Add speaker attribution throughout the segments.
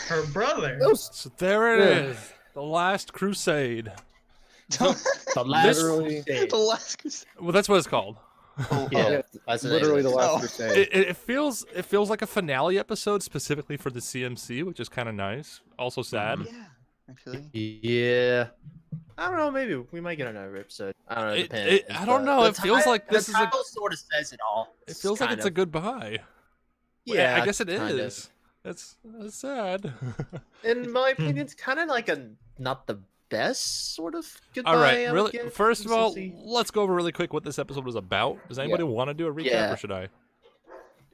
Speaker 1: Her brother.
Speaker 2: So there it is. The Last Crusade.
Speaker 3: The last
Speaker 4: Literally.
Speaker 1: The Last Crusade.
Speaker 2: Well, that's what it's called.
Speaker 3: Yeah, that's
Speaker 4: Literally the last
Speaker 1: Oh.
Speaker 4: crusade.
Speaker 2: It feels like a finale episode specifically for the CMC, which is kind of nice. Also sad.
Speaker 1: Yeah, actually.
Speaker 3: Yeah. I don't know. Maybe we might get another episode. I don't know. It depends.
Speaker 2: I don't know. It feels like this is
Speaker 3: the title sort of says it all.
Speaker 2: It feels like it's a goodbye.
Speaker 3: Yeah,
Speaker 2: I guess it
Speaker 3: kind
Speaker 2: is. That's sad.
Speaker 3: In my opinion, it's kind of like a not the best sort of goodbye.
Speaker 2: All right,
Speaker 3: I would
Speaker 2: really.
Speaker 3: give
Speaker 2: First of all,
Speaker 3: CMC.
Speaker 2: let's go over really quick what this episode was about. Does anybody want to do a recap, or should I?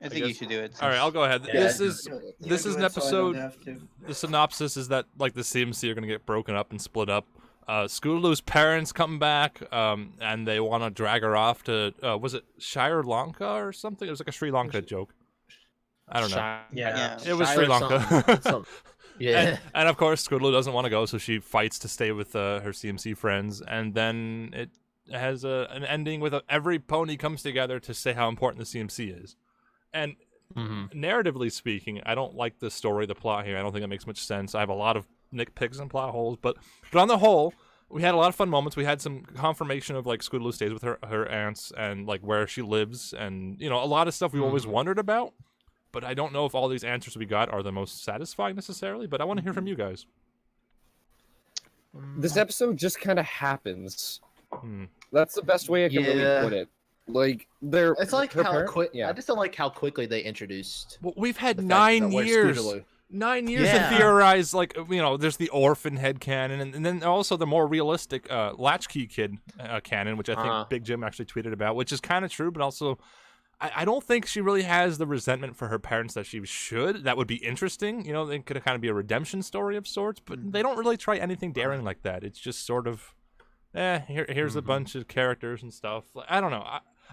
Speaker 1: I think you should do it.
Speaker 2: All right, I'll go ahead.
Speaker 1: Yeah,
Speaker 2: This is an episode. The synopsis is that like the CMC are gonna get broken up and split up. Scootaloo's parents come back, and they want to drag her off to was it Sri Lanka or something? It was like a Sri Lanka joke. I don't know.
Speaker 1: Yeah.
Speaker 2: It was
Speaker 3: Shy
Speaker 2: Sri
Speaker 3: or
Speaker 2: Lanka.
Speaker 3: something. Yeah.
Speaker 2: And of course, Scootaloo doesn't want to go, so she fights to stay with her CMC friends, and then it has an ending with every pony comes together to say how important the CMC is. And narratively speaking, I don't like the story, the plot here. I don't think it makes much sense. I have a lot of nitpicks and plot holes, but on the whole, we had a lot of fun moments. We had some confirmation of like Scootaloo stays with her aunts and like where she lives, and a lot of stuff we always wondered about. But I don't know if all these answers we got are the most satisfying necessarily, but I want to hear from you guys.
Speaker 4: This episode just kind of happens. That's the best way I can really put it. Like
Speaker 3: It's like how quick.
Speaker 4: Yeah.
Speaker 3: I just don't like how quickly they introduced.
Speaker 2: Well, we've had
Speaker 3: the fact
Speaker 2: 9
Speaker 3: that we're
Speaker 2: years.
Speaker 3: Scootaloo.
Speaker 2: 9 years to theorize, like, there's the orphan head canon, and then also the more realistic Latchkey Kid canon, which I think Big Jim actually tweeted about, which is kind of true, but also I don't think she really has the resentment for her parents that she should. That would be interesting. It could kind of be a redemption story of sorts, but they don't really try anything daring like that. It's just sort of, here's a bunch of characters and stuff. I don't know.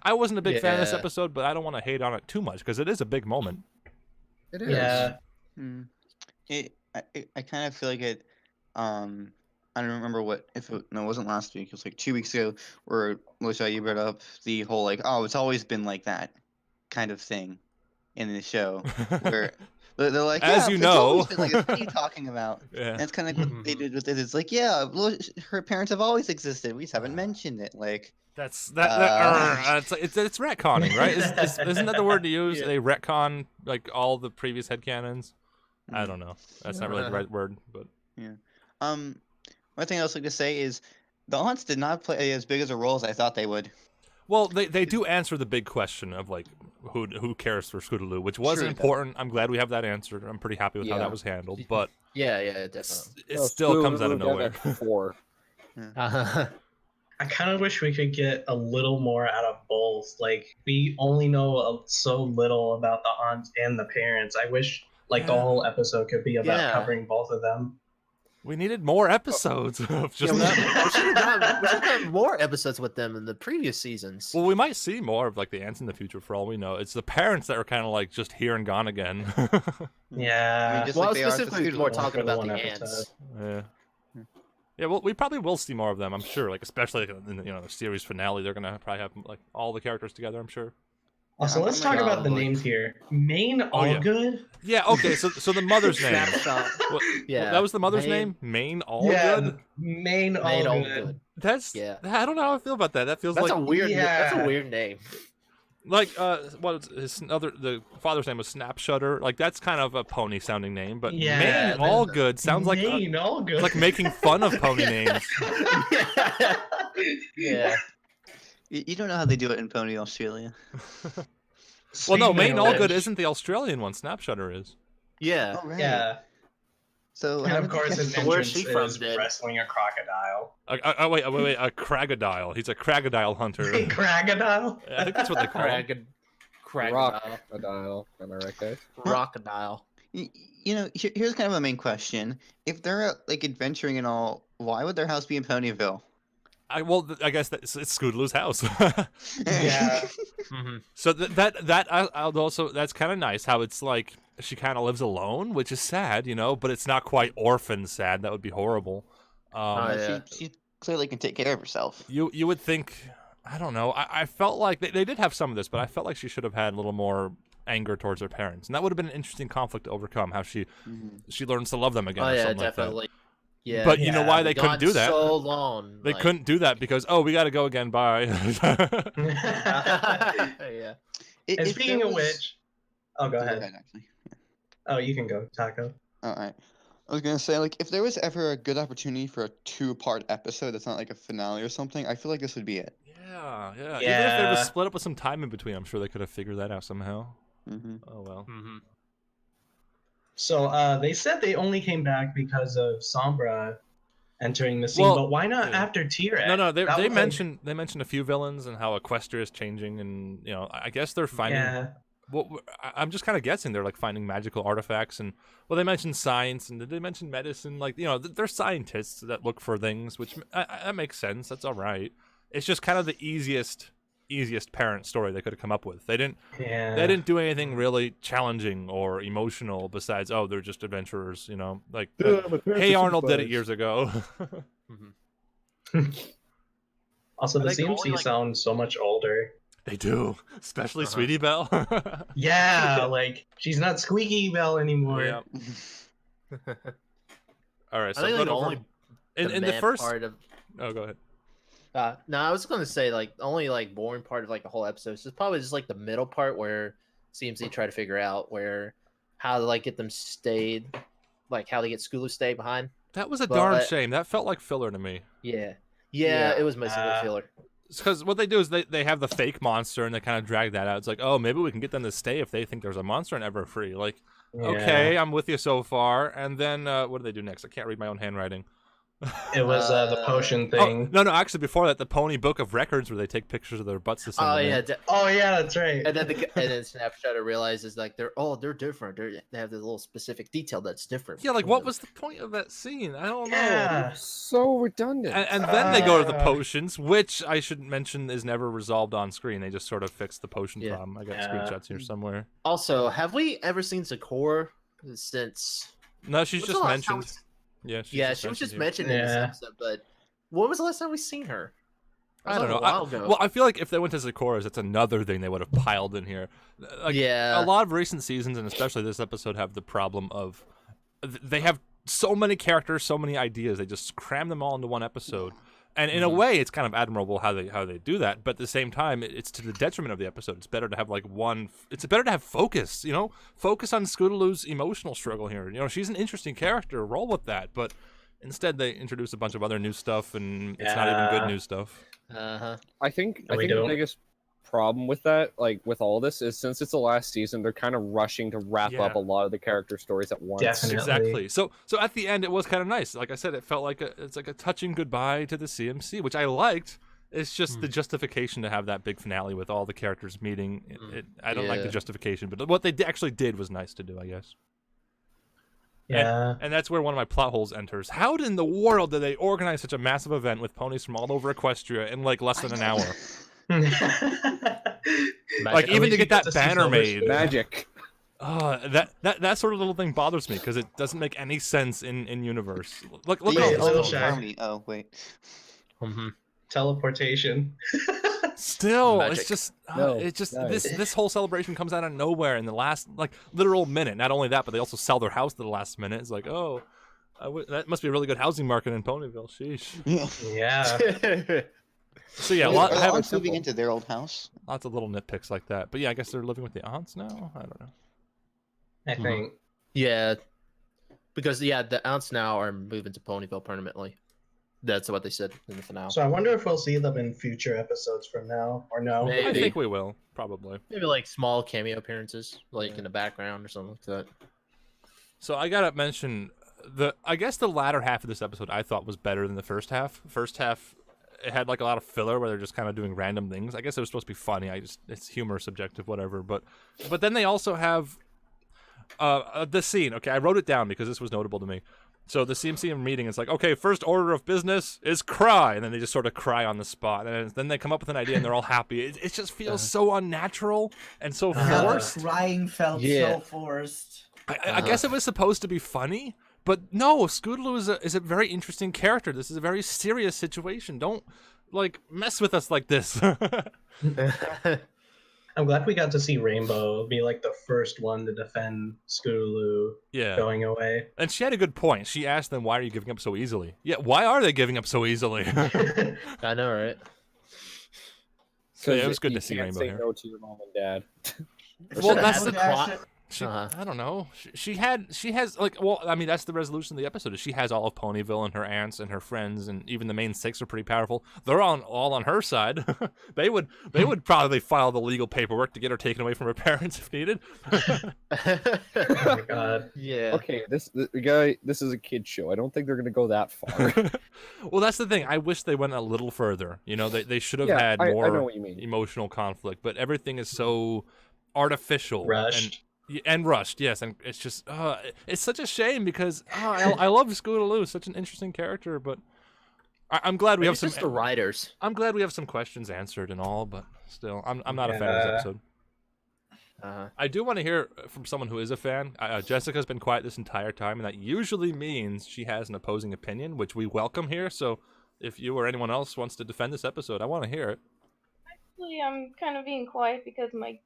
Speaker 2: I wasn't a big fan of this episode, but I don't want to hate on it too much, because it is a big moment.
Speaker 4: It is.
Speaker 1: Yeah. I kind of feel like it. I don't remember it wasn't last week. It was like 2 weeks ago, where Melissa, you brought up the whole like, oh, it's always been like that kind of thing in the show, where they're like,
Speaker 2: as you know,
Speaker 1: it's always been like, what are you talking about?
Speaker 2: Yeah.
Speaker 1: And that's kind of like what they did with it. It's like, yeah, her parents have always existed. We just haven't mentioned it. Like.
Speaker 2: It's retconning, right? Isn't that the word to use? They retcon like all the previous headcanons. I don't know. That's not really the right word, but
Speaker 1: one thing I also like to say is the aunts did not play as big as a role as I thought they would.
Speaker 2: Well, they do answer the big question of like who cares for Scootaloo, which was important. I'm glad we have that answered. I'm pretty happy with how that was handled, but
Speaker 3: yeah, definitely.
Speaker 2: It still comes out of nowhere.
Speaker 1: I kind of wish we could get a little more out of both. Like, we only know so little about the aunts and the parents. I wish, the whole episode could be about covering both of them.
Speaker 2: We needed more episodes of just that.
Speaker 3: We should have gotten more episodes with them in the previous seasons.
Speaker 2: Well, we might see more of, like, the aunts in the future, for all we know. It's the parents that are kind of, like, just here and gone again.
Speaker 1: Yeah.
Speaker 3: I was specifically more talking about the aunts.
Speaker 2: Yeah. Yeah, well, we probably will see more of them, I'm sure. Like, especially in the series finale, they're gonna probably have like all the characters together, I'm sure.
Speaker 1: Also, let's talk about the names here. Main Allgood.
Speaker 2: Yeah. Okay. So the mother's name.
Speaker 3: Yeah.
Speaker 2: That was the mother's name. Main Allgood.
Speaker 1: Yeah. Main Allgood.
Speaker 2: That's. Yeah. I don't know how I feel about that. That feels
Speaker 3: that's
Speaker 2: like
Speaker 3: a weird.
Speaker 1: Yeah.
Speaker 3: That's a weird name.
Speaker 2: Like the father's name was Snapshutter. Like that's kind of a pony sounding name, but Main Allgood sounds like
Speaker 1: Main Allgood.
Speaker 2: Like making fun of pony names.
Speaker 3: Yeah.
Speaker 1: You don't know how they do it in Pony Australia.
Speaker 2: Well, no, Main Allgood isn't the Australian one. Snapshutter is.
Speaker 3: Yeah.
Speaker 1: Oh, right.
Speaker 5: Yeah.
Speaker 1: So
Speaker 5: And of course, his
Speaker 3: where's
Speaker 5: entrance
Speaker 3: she from,
Speaker 5: is
Speaker 3: then?
Speaker 5: wrestling a crocodile.
Speaker 2: Wait, a Crocodile. He's a Crocodile hunter.
Speaker 5: A crocodile?
Speaker 2: I think that's what they call him.
Speaker 4: Crocodile. Am I right, guys?
Speaker 3: Crocodile.
Speaker 1: Here's kind of a main question: if they're like adventuring and all, why would their house be in Ponyville?
Speaker 2: I guess it's Scootaloo's house.
Speaker 5: Yeah.
Speaker 2: So that's kind of nice how it's like she kind of lives alone, which is sad, but it's not quite orphan sad. That would be horrible.
Speaker 1: She clearly can take care of herself.
Speaker 2: You would think, I don't know. I felt like they did have some of this, but I felt like she should have had a little more anger towards her parents, and that would have been an interesting conflict to overcome. How she
Speaker 1: Mhm.
Speaker 2: learns to love them again,
Speaker 3: Oh
Speaker 2: or
Speaker 3: yeah,
Speaker 2: something
Speaker 3: definitely.
Speaker 2: like
Speaker 3: Yeah.
Speaker 2: that. But you know why they couldn't
Speaker 3: Gone
Speaker 2: do that?
Speaker 3: so long.
Speaker 2: They couldn't do that because we got to go again. Bye.
Speaker 3: Yeah.
Speaker 1: If
Speaker 5: And
Speaker 1: there
Speaker 5: speaking of
Speaker 1: was-
Speaker 5: which, oh, go ahead.
Speaker 1: actually.
Speaker 5: Oh, you can go, Taco.
Speaker 1: All right. I was gonna say, like, if there was ever a good opportunity for a 2-part episode that's not like a finale or something, I feel like this would be it.
Speaker 2: Yeah. Even if they
Speaker 5: Yeah.
Speaker 2: was split up with some time in between, I'm sure they could have figured that out somehow.
Speaker 1: Mm-hmm.
Speaker 2: Oh well.
Speaker 3: Mm-hmm.
Speaker 5: So they said they only came back because of Sombra entering the scene,
Speaker 2: Well,
Speaker 5: but why not
Speaker 2: yeah.
Speaker 5: after T-Rex?
Speaker 2: No,
Speaker 5: That
Speaker 2: they
Speaker 5: was,
Speaker 2: mentioned a few villains and how Equestria is changing, and I guess they're finding.
Speaker 5: Yeah.
Speaker 2: Well, I'm just kind of guessing they're like finding magical artifacts, and well, they mentioned science, and did they mention medicine? Like they're scientists that look for things, which that makes sense. That's all right. It's just kind of the easiest parent story they could have come up with. They didn't do anything really challenging or emotional besides they're just adventurers. Like Hey Arnold did it years ago.
Speaker 5: Also, the
Speaker 3: I think
Speaker 5: CMC
Speaker 3: only, like-
Speaker 5: sounds so much older.
Speaker 2: They do, especially Sweetie Belle.
Speaker 5: Yeah, like she's not Squeaky Belle anymore.
Speaker 2: Yeah. All right,
Speaker 3: I
Speaker 2: so
Speaker 3: think
Speaker 2: going
Speaker 3: the
Speaker 2: over
Speaker 3: only
Speaker 2: in the
Speaker 3: mad
Speaker 2: first.
Speaker 3: part of
Speaker 2: Oh, go ahead.
Speaker 3: no, I was gonna say like the only like boring part of like the whole episode is probably just like the middle part where CMC try to figure out how to like get them stayed, like how to get Skulu stay behind.
Speaker 2: That was a
Speaker 3: But-
Speaker 2: darn shame. That felt like filler to me.
Speaker 3: Yeah,
Speaker 5: Yeah.
Speaker 3: it was mostly filler.
Speaker 2: Because what they do is they have the fake monster and they kind of drag that out. It's like, maybe we can get them to stay if they think there's a monster in Everfree. Like,
Speaker 5: Yeah.
Speaker 2: okay, I'm with you so far. And then what do they do next? I can't read my own handwriting.
Speaker 5: It was the potion
Speaker 2: Oh,
Speaker 5: thing.
Speaker 2: no, actually, before that, the Pony Book of Records where they take pictures of their butts to send
Speaker 3: Oh
Speaker 2: them in.
Speaker 3: yeah,
Speaker 5: Oh yeah, that's right.
Speaker 3: and then Snapshatter realizes like they're different. They have this little specific detail that's different.
Speaker 2: Yeah, like
Speaker 3: between
Speaker 2: what
Speaker 3: them.
Speaker 2: was the point of that scene? I don't know.
Speaker 5: Yeah.
Speaker 4: So redundant.
Speaker 2: And then they go to the
Speaker 5: Uh.
Speaker 2: potions, which I should mention is never resolved on screen. They just sort of fix the potion
Speaker 3: Yeah.
Speaker 2: problem. I got
Speaker 5: Yeah.
Speaker 2: screenshots here somewhere.
Speaker 3: Also, have we ever seen Sakura since?
Speaker 2: No, she's
Speaker 3: What's
Speaker 2: just
Speaker 3: the last time
Speaker 2: mentioned. Yeah,
Speaker 3: she was just
Speaker 2: here.
Speaker 3: mentioned in this
Speaker 5: Yeah.
Speaker 3: episode, but when was the last time we seen her? That
Speaker 2: I
Speaker 3: was,
Speaker 2: don't know.
Speaker 3: like, a while ago.
Speaker 2: Well, I feel like if they went to Sakura's, that's another thing they would have piled in here. Like,
Speaker 3: yeah,
Speaker 2: a lot of recent seasons, and especially this episode, have the problem of they have so many characters, so many ideas. They just cram them all into one episode. And in a way, it's kind of admirable how they do that. But at the same time, it's to the detriment of the episode. It's better to have like one. It's better to have focus. Focus on Scootaloo's emotional struggle here. She's an interesting character. Roll with that. But instead, they introduce a bunch of other new stuff, and it's not even
Speaker 5: Yeah.
Speaker 2: good new stuff.
Speaker 4: I think
Speaker 5: No, we
Speaker 4: the
Speaker 5: don't.
Speaker 4: biggest problem with that, like with all this, is since it's the last season, they're kind of rushing to wrap
Speaker 2: Yeah.
Speaker 4: up a lot of the character stories at once.
Speaker 5: Definitely.
Speaker 2: Exactly. So at the end, it was kind of nice. Like I said, it felt like it's like a touching goodbye to the CMC, which I liked. It's just the justification to have that big finale with all the characters meeting. I don't like the
Speaker 3: Yeah.
Speaker 2: justification, but what they actually did was nice to do, I guess.
Speaker 5: Yeah.
Speaker 2: And that's where one of my plot holes enters. How in the world did they organize such a massive event with ponies from all over Equestria in like less than an hour? Like
Speaker 5: At
Speaker 2: even
Speaker 5: least
Speaker 2: to
Speaker 5: you
Speaker 2: get that
Speaker 5: to see
Speaker 2: banner
Speaker 5: Silver
Speaker 2: made.
Speaker 5: Spoon.
Speaker 4: Magic.
Speaker 2: That sort of little thing bothers me because it doesn't make any sense in universe. Look
Speaker 5: Yeah,
Speaker 2: how
Speaker 5: a little
Speaker 2: this
Speaker 5: shy.
Speaker 1: Harmony. Oh wait.
Speaker 5: Teleportation.
Speaker 2: Still,
Speaker 3: Magic.
Speaker 2: it's just
Speaker 4: No,
Speaker 2: it's just
Speaker 4: nice.
Speaker 2: this whole celebration comes out of nowhere in the last like literal minute. Not only that, but they also sell their house to the last minute. It's like, that must be a really good housing market in Ponyville. Sheesh.
Speaker 1: Yeah.
Speaker 5: Yeah.
Speaker 2: So yeah,
Speaker 1: Wait,
Speaker 2: lot,
Speaker 1: are
Speaker 2: I
Speaker 1: the
Speaker 2: have
Speaker 1: aunts moving into their old house?
Speaker 2: lots of little nitpicks like that. But yeah, I guess they're living with the aunts now. I don't know.
Speaker 5: I think.
Speaker 3: yeah, because the aunts now are moving to Ponyville permanently. That's what they said in the finale.
Speaker 5: So I wonder if we'll see them in future episodes from now, or no.
Speaker 3: Maybe.
Speaker 2: I think we will probably.
Speaker 3: Maybe like small cameo appearances, like in the background or something like that.
Speaker 2: So I gotta mention I guess the latter half of this episode I thought was better than the first half. First half, it had like a lot of filler where they're just kind of doing random things. I guess it was supposed to be funny. It's humor, subjective, whatever. But then they also have the scene. Okay, I wrote it down because this was notable to me. So the CMC meeting is like, okay, first order of business is cry, and then they just sort of cry on the spot, and then they come up with an idea, and they're all happy. It just feels so unnatural and so forced.
Speaker 6: Crying felt so forced.
Speaker 2: I guess it was supposed to be funny, but no, Scootaloo is a very interesting character. This is a very serious situation. Don't like mess with us like this.
Speaker 5: I'm glad we got to see Rainbow be like the first one to defend Scootaloo
Speaker 2: Yeah.
Speaker 5: going away.
Speaker 2: And she had a good point. She asked them, why are you giving up so easily? Yeah, why are they giving up so easily?
Speaker 3: I know, right?
Speaker 2: So yeah, it was good
Speaker 4: you
Speaker 2: to see
Speaker 4: can't
Speaker 2: Rainbow
Speaker 4: say
Speaker 2: here.
Speaker 4: no to your mom and dad.
Speaker 2: Well,
Speaker 3: Should've
Speaker 2: that's
Speaker 3: had
Speaker 2: the
Speaker 3: cro-
Speaker 2: I don't know. She has like, well, I mean, that's the resolution of the episode. Is she has all of Ponyville and her aunts and her friends and even the main 6 are pretty powerful. They're all on her side. they would probably file the legal paperwork to get her taken away from her parents if needed.
Speaker 5: Oh my god.
Speaker 3: Yeah.
Speaker 4: Okay, this is a kid show. I don't think they're gonna go that far.
Speaker 2: Well, that's the thing. I wish they went a little further. You know, they should have
Speaker 4: Yeah,
Speaker 2: had
Speaker 4: I
Speaker 2: more
Speaker 4: know what you mean.
Speaker 2: emotional conflict, but everything is so artificial
Speaker 5: Rushed.
Speaker 2: and rushed. Yes, and it's just it's such a shame because I love Scootaloo, such an interesting character, but I'm glad we have
Speaker 3: It's
Speaker 2: some.
Speaker 3: just the writers.
Speaker 2: I'm glad we have some questions answered and all, but still, I'm not a fan of this episode. I do want to hear from someone who is a fan. Jessica's been quiet this entire time, and that usually means she has an opposing opinion, which we welcome here. So, if you or anyone else wants to defend this episode, I want to hear it.
Speaker 7: Actually, I'm kind of being quiet because my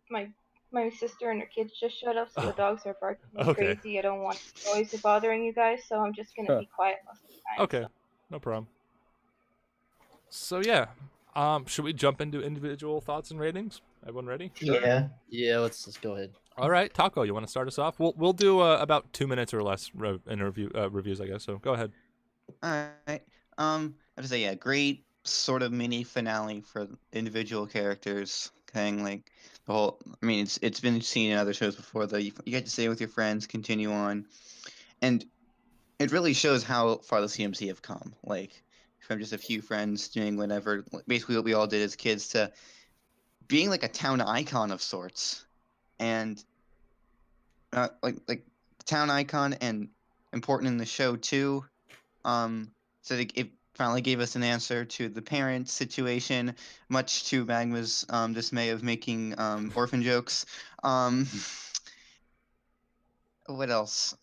Speaker 7: sister and her kids just showed up, so the dogs are barking like
Speaker 2: Okay.
Speaker 7: crazy. I don't want noise bothering you guys, so I'm just gonna be quiet most of the time.
Speaker 2: Okay, no problem. So yeah, should we jump into individual thoughts and ratings? Everyone ready?
Speaker 5: Yeah.
Speaker 3: Yeah, let's go ahead.
Speaker 2: All right, Taco, you want to start us off? We'll do about 2 minutes or less reviews, I guess. So go ahead.
Speaker 1: All right. I have to say, yeah, great sort of mini finale for individual characters. Kind like the whole. I mean, it's been seen in other shows before. Though you get to stay with your friends, continue on, and it really shows how far the CMC have come. Like from just a few friends doing whatever, basically what we all did as kids, to being like a town icon of sorts, and like town icon and important in the show too. So it finally gave us an answer to the parent situation, much to Magma's dismay of making orphan jokes. What else?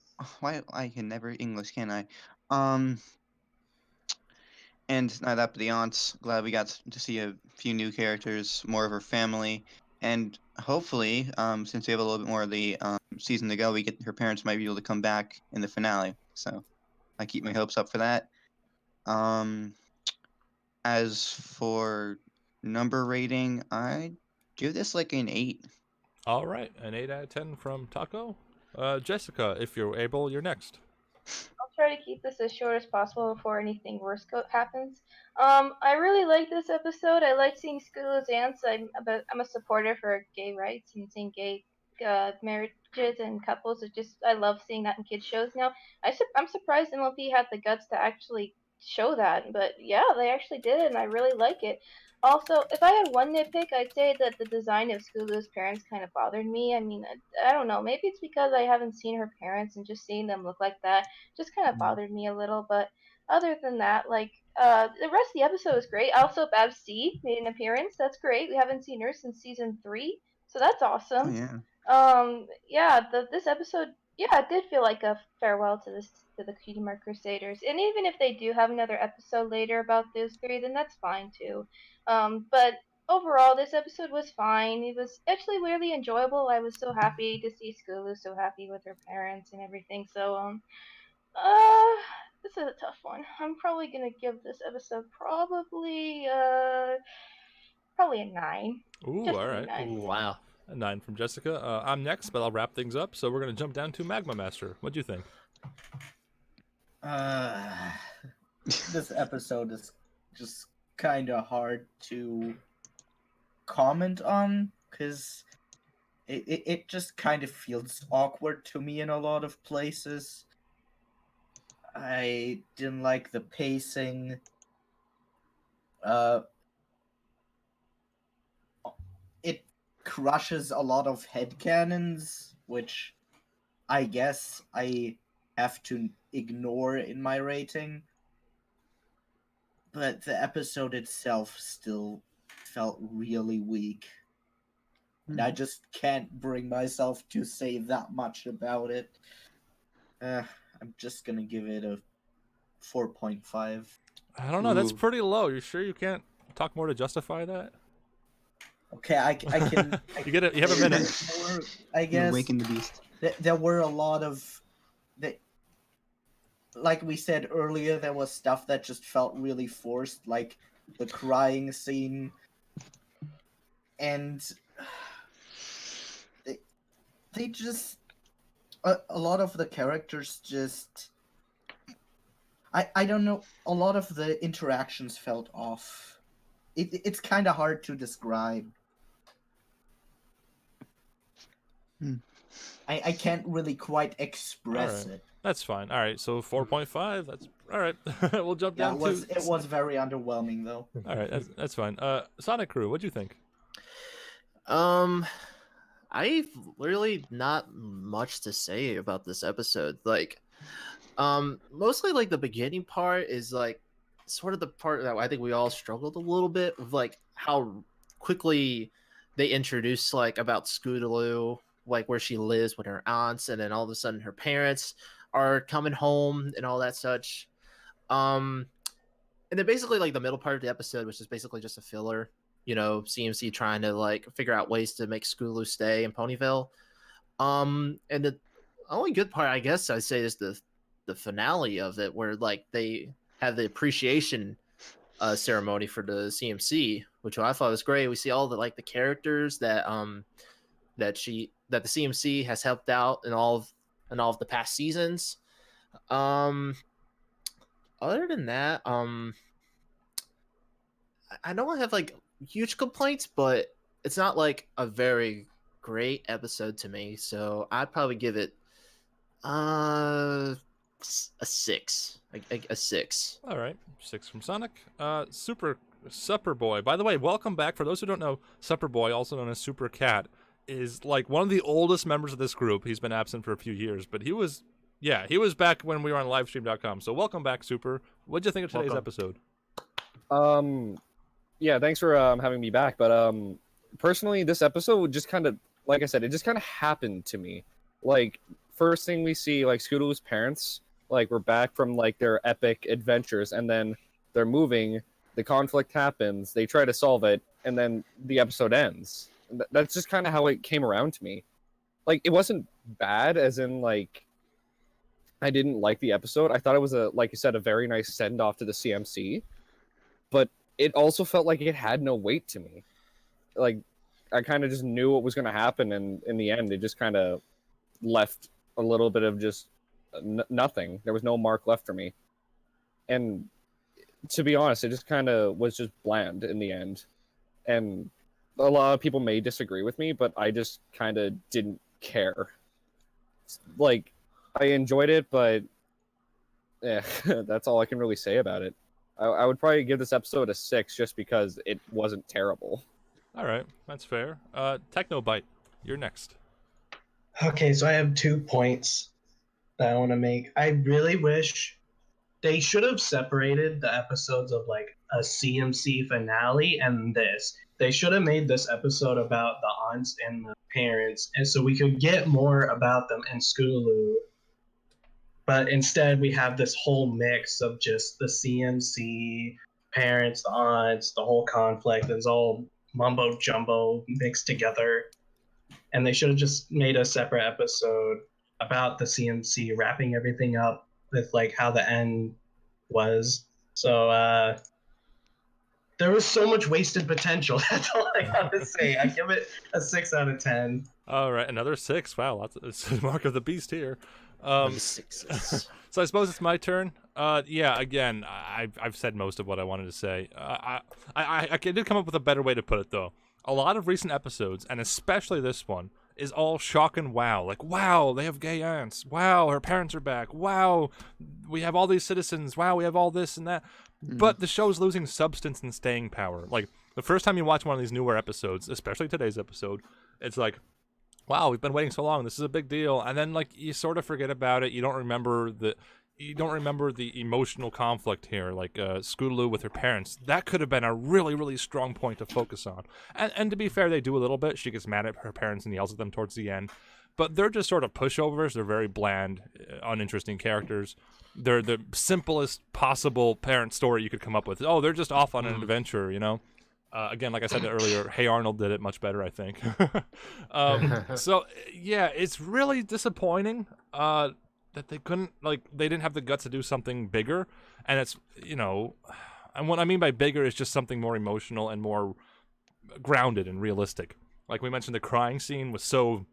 Speaker 1: Why I can never English, can I? And not that but the aunts. Glad we got to see a few new characters, more of her family, and hopefully, since we have a little bit more of the season to go, we get her parents might be able to come back in the finale. So I keep my hopes up for that. As for number rating, I give this like an 8.
Speaker 2: All right, an 8 out of 10 from Taco. Jessica, if you're able, you're next.
Speaker 7: I'll try to keep this as short as possible before anything worse happens. I really like this episode. I like seeing Scootaloo's aunts. I'm a supporter for gay rights and seeing gay marriages and couples. I love seeing that in kids shows now. I'm surprised MLP had the guts to actually show that, but yeah, they actually did it, and I really like it. Also, if I had one nitpick, I'd say that the design of Scootaloo's parents kind of bothered me. I mean, I don't know. Maybe it's because I haven't seen her parents and just seeing them look like that just kind of bothered me a little. But other than that, like the rest of the episode was great. Also, Babs C made an appearance. That's great. We haven't seen her since season 3, so that's
Speaker 1: Oh
Speaker 7: awesome.
Speaker 1: yeah.
Speaker 7: Yeah, this episode, yeah, it did feel like a farewell to the Cutie Mark Crusaders. And even if they do have another episode later about those 3, then that's fine too. But overall, this episode was fine. It was actually really enjoyable. I was so happy to see Scootaloo so happy with her parents and everything. So this is a tough one. I'm probably gonna give this episode probably a 9.
Speaker 2: Ooh,
Speaker 7: Just
Speaker 2: all
Speaker 7: to be
Speaker 2: right.
Speaker 7: nice.
Speaker 3: Ooh, wow.
Speaker 2: A 9 from Jessica. I'm next, but I'll wrap things up. So we're going to jump down to Magma Master. What do you think?
Speaker 6: This episode is just kind of hard to comment on because it just kind of feels awkward to me in a lot of places. I didn't like the pacing. It crushes a lot of headcanons, which I guess I have to ignore in my rating. But the episode itself still felt really weak. And I just can't bring myself to say that much about it. I'm just gonna give it a 4.5.
Speaker 2: I don't know. That's
Speaker 1: Ooh.
Speaker 2: pretty low. You sure you can't talk more to justify that?
Speaker 6: Okay, I can.
Speaker 2: You have a minute.
Speaker 6: I
Speaker 1: You
Speaker 6: guess
Speaker 1: awaken the beast.
Speaker 6: there were a lot of that. Like we said earlier, there was stuff that just felt really forced, like the crying scene, and they just a lot of the characters just I don't know, a lot of the interactions felt off. It's kind of hard to describe.
Speaker 1: Hmm.
Speaker 6: I can't really quite express
Speaker 2: Alright.
Speaker 6: it.
Speaker 2: That's fine. All right, so 4.5. That's all right. We'll jump
Speaker 6: Yeah,
Speaker 2: down
Speaker 6: it was very underwhelming though.
Speaker 2: All right, that's fine. Sonic Crew, what'd you think?
Speaker 3: I've really not much to say about this episode. Like, mostly like the beginning part is like sort of the part that I think we all struggled a little bit with, like how quickly they introduce like about Scootaloo, like where she lives with her aunts, and then all of a sudden her parents are coming home and all that such. Um, and then basically like the middle part of the episode, which is basically just a filler. You know, CMC trying to like figure out ways to make Scootaloo stay in Ponyville. And the only good part, I guess, I'd say is the finale of it, where like they have the appreciation ceremony for the CMC, which I thought was great. We see all the like the characters that that the CMC has helped out in all of the past seasons. Um, Other than that, I don't have like huge complaints, but it's not like a very great episode to me. So I'd probably give it a 6, a 6.
Speaker 2: All right, 6 from Sonic. Super Supper Boy. By the way, welcome back. For those who don't know, Supper Boy, also known as Super Cat, is like one of the oldest members of this group. He's been absent for a few years, but he was back when we were on livestream.com. So welcome back, Super. What'd you think of today's episode?
Speaker 4: Yeah, thanks for having me back. But personally, this episode just kind of, like I said, it just kind of happened to me. Like, first thing we see, like Scootaloo's parents, like we're back from like their epic adventures, and then they're moving. The conflict happens. They try to solve it, and then the episode ends. That's just kind of how it came around to me. Like, it wasn't bad, as in like I didn't like the episode. I thought it was like you said, a very nice send off to the CMC, but it also felt like it had no weight to me. Like, I kind of just knew what was going to happen, and in the end, it just kind of left a little bit of just nothing. There was no mark left for me. And to be honest, it just kind of was just bland in the end. And a lot of people may disagree with me, but I just kind of didn't care. Like, I enjoyed it, but yeah, that's all I can really say about it. I would probably give this episode a 6 just because it wasn't terrible.
Speaker 2: All right, that's fair. Technobite, you're next.
Speaker 5: Okay, so I have 2 points that I want to make. I really wish they should have separated the episodes of like a CMC finale and this. They should have made this episode about the aunts and the parents, and so we could get more about them in Scootaloo. But instead, we have this whole mix of just the CMC, parents, the aunts, the whole conflict. It's all mumbo jumbo mixed together. And they should have just made a separate episode about the CMC, wrapping everything up with like how the end was. So there was so much wasted potential. That's all I gotta say. I give it a 6 out of 10.
Speaker 2: All right, another 6. Wow, it's a mark of the beast here.
Speaker 3: 6s.
Speaker 2: So I suppose it's my turn. Yeah. Again, I've said most of what I wanted to say. I did come up with a better way to put it though. A lot of recent episodes, and especially this one, is all shock and wow. Like, wow, they have gay aunts. Wow, her parents are back. Wow, we have all these citizens. Wow, we have all this and that. But the show's losing substance and staying power. Like, the first time you watch one of these newer episodes, especially today's episode, it's like, wow, we've been waiting so long. This is a big deal. And then, like, you sort of forget about it. You don't remember the emotional conflict here, like Scootaloo with her parents. That could have been a really, really strong point to focus on. And to be fair, they do a little bit. She gets mad at her parents and yells at them towards the end. But they're just sort of pushovers. They're very bland, uninteresting characters. They're the simplest possible parent story you could come up with. Oh, they're just off on an adventure, you know? Again, like I said earlier, Hey Arnold did it much better, I think. So yeah, it's really disappointing that they couldn't, like, they didn't have the guts to do something bigger, and it's, and what I mean by bigger is just something more emotional and more grounded and realistic. Like we mentioned, the crying scene was so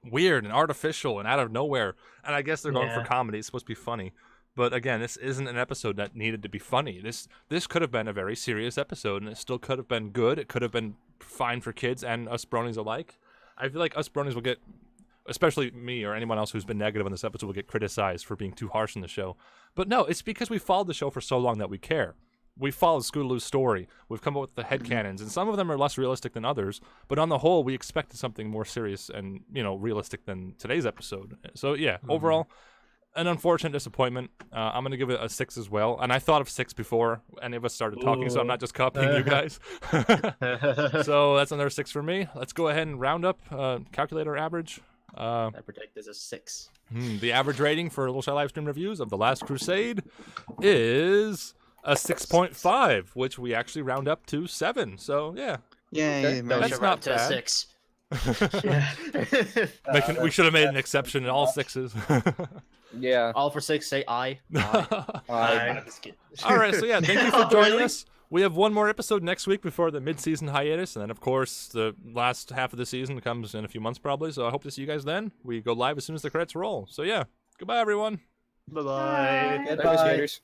Speaker 2: weird and artificial and out of nowhere, and I guess they're going for
Speaker 5: Yeah.
Speaker 2: comedy. It's supposed to be funny. But again, this isn't an episode that needed to be funny. This could have been a very serious episode, and it still could have been good. It could have been fine for kids and us bronies alike. I feel like us bronies will get, especially me or anyone else who's been negative on this episode, will get criticized for being too harsh on the show. But no, it's because we followed the show for so long that we care. We followed Scootaloo's story. We've come up with the headcanons, and some of them are less realistic than others. But on the whole, we expected something more serious and realistic than today's episode. So yeah, overall, an unfortunate disappointment. I'm gonna give it a 6 as well. And I thought of 6 before any of us started talking, so I'm not just copying you guys. So that's another 6 for me. Let's go ahead and round up, calculator average.
Speaker 3: I predict this is 6.
Speaker 2: The average rating for Little Shy Livestream reviews of The Last Crusade is a 6.5, which we actually round up to 7. So yeah,
Speaker 1: Yay,
Speaker 3: No,
Speaker 2: That's
Speaker 3: should
Speaker 2: not
Speaker 3: round to
Speaker 2: bad.
Speaker 3: 6.
Speaker 2: we should have made an exception in all 6s.
Speaker 4: Yeah.
Speaker 3: All for 6, say I.
Speaker 5: Aye.
Speaker 2: All right, so yeah, thank you for joining us. We have one more episode next week before the mid-season hiatus, and then of course the last half of the season comes in a few months probably. So I hope to see you guys then. We go live as soon as the credits roll. So yeah, goodbye everyone.
Speaker 3: Bye-bye.
Speaker 6: Goodbye.
Speaker 4: Skaters.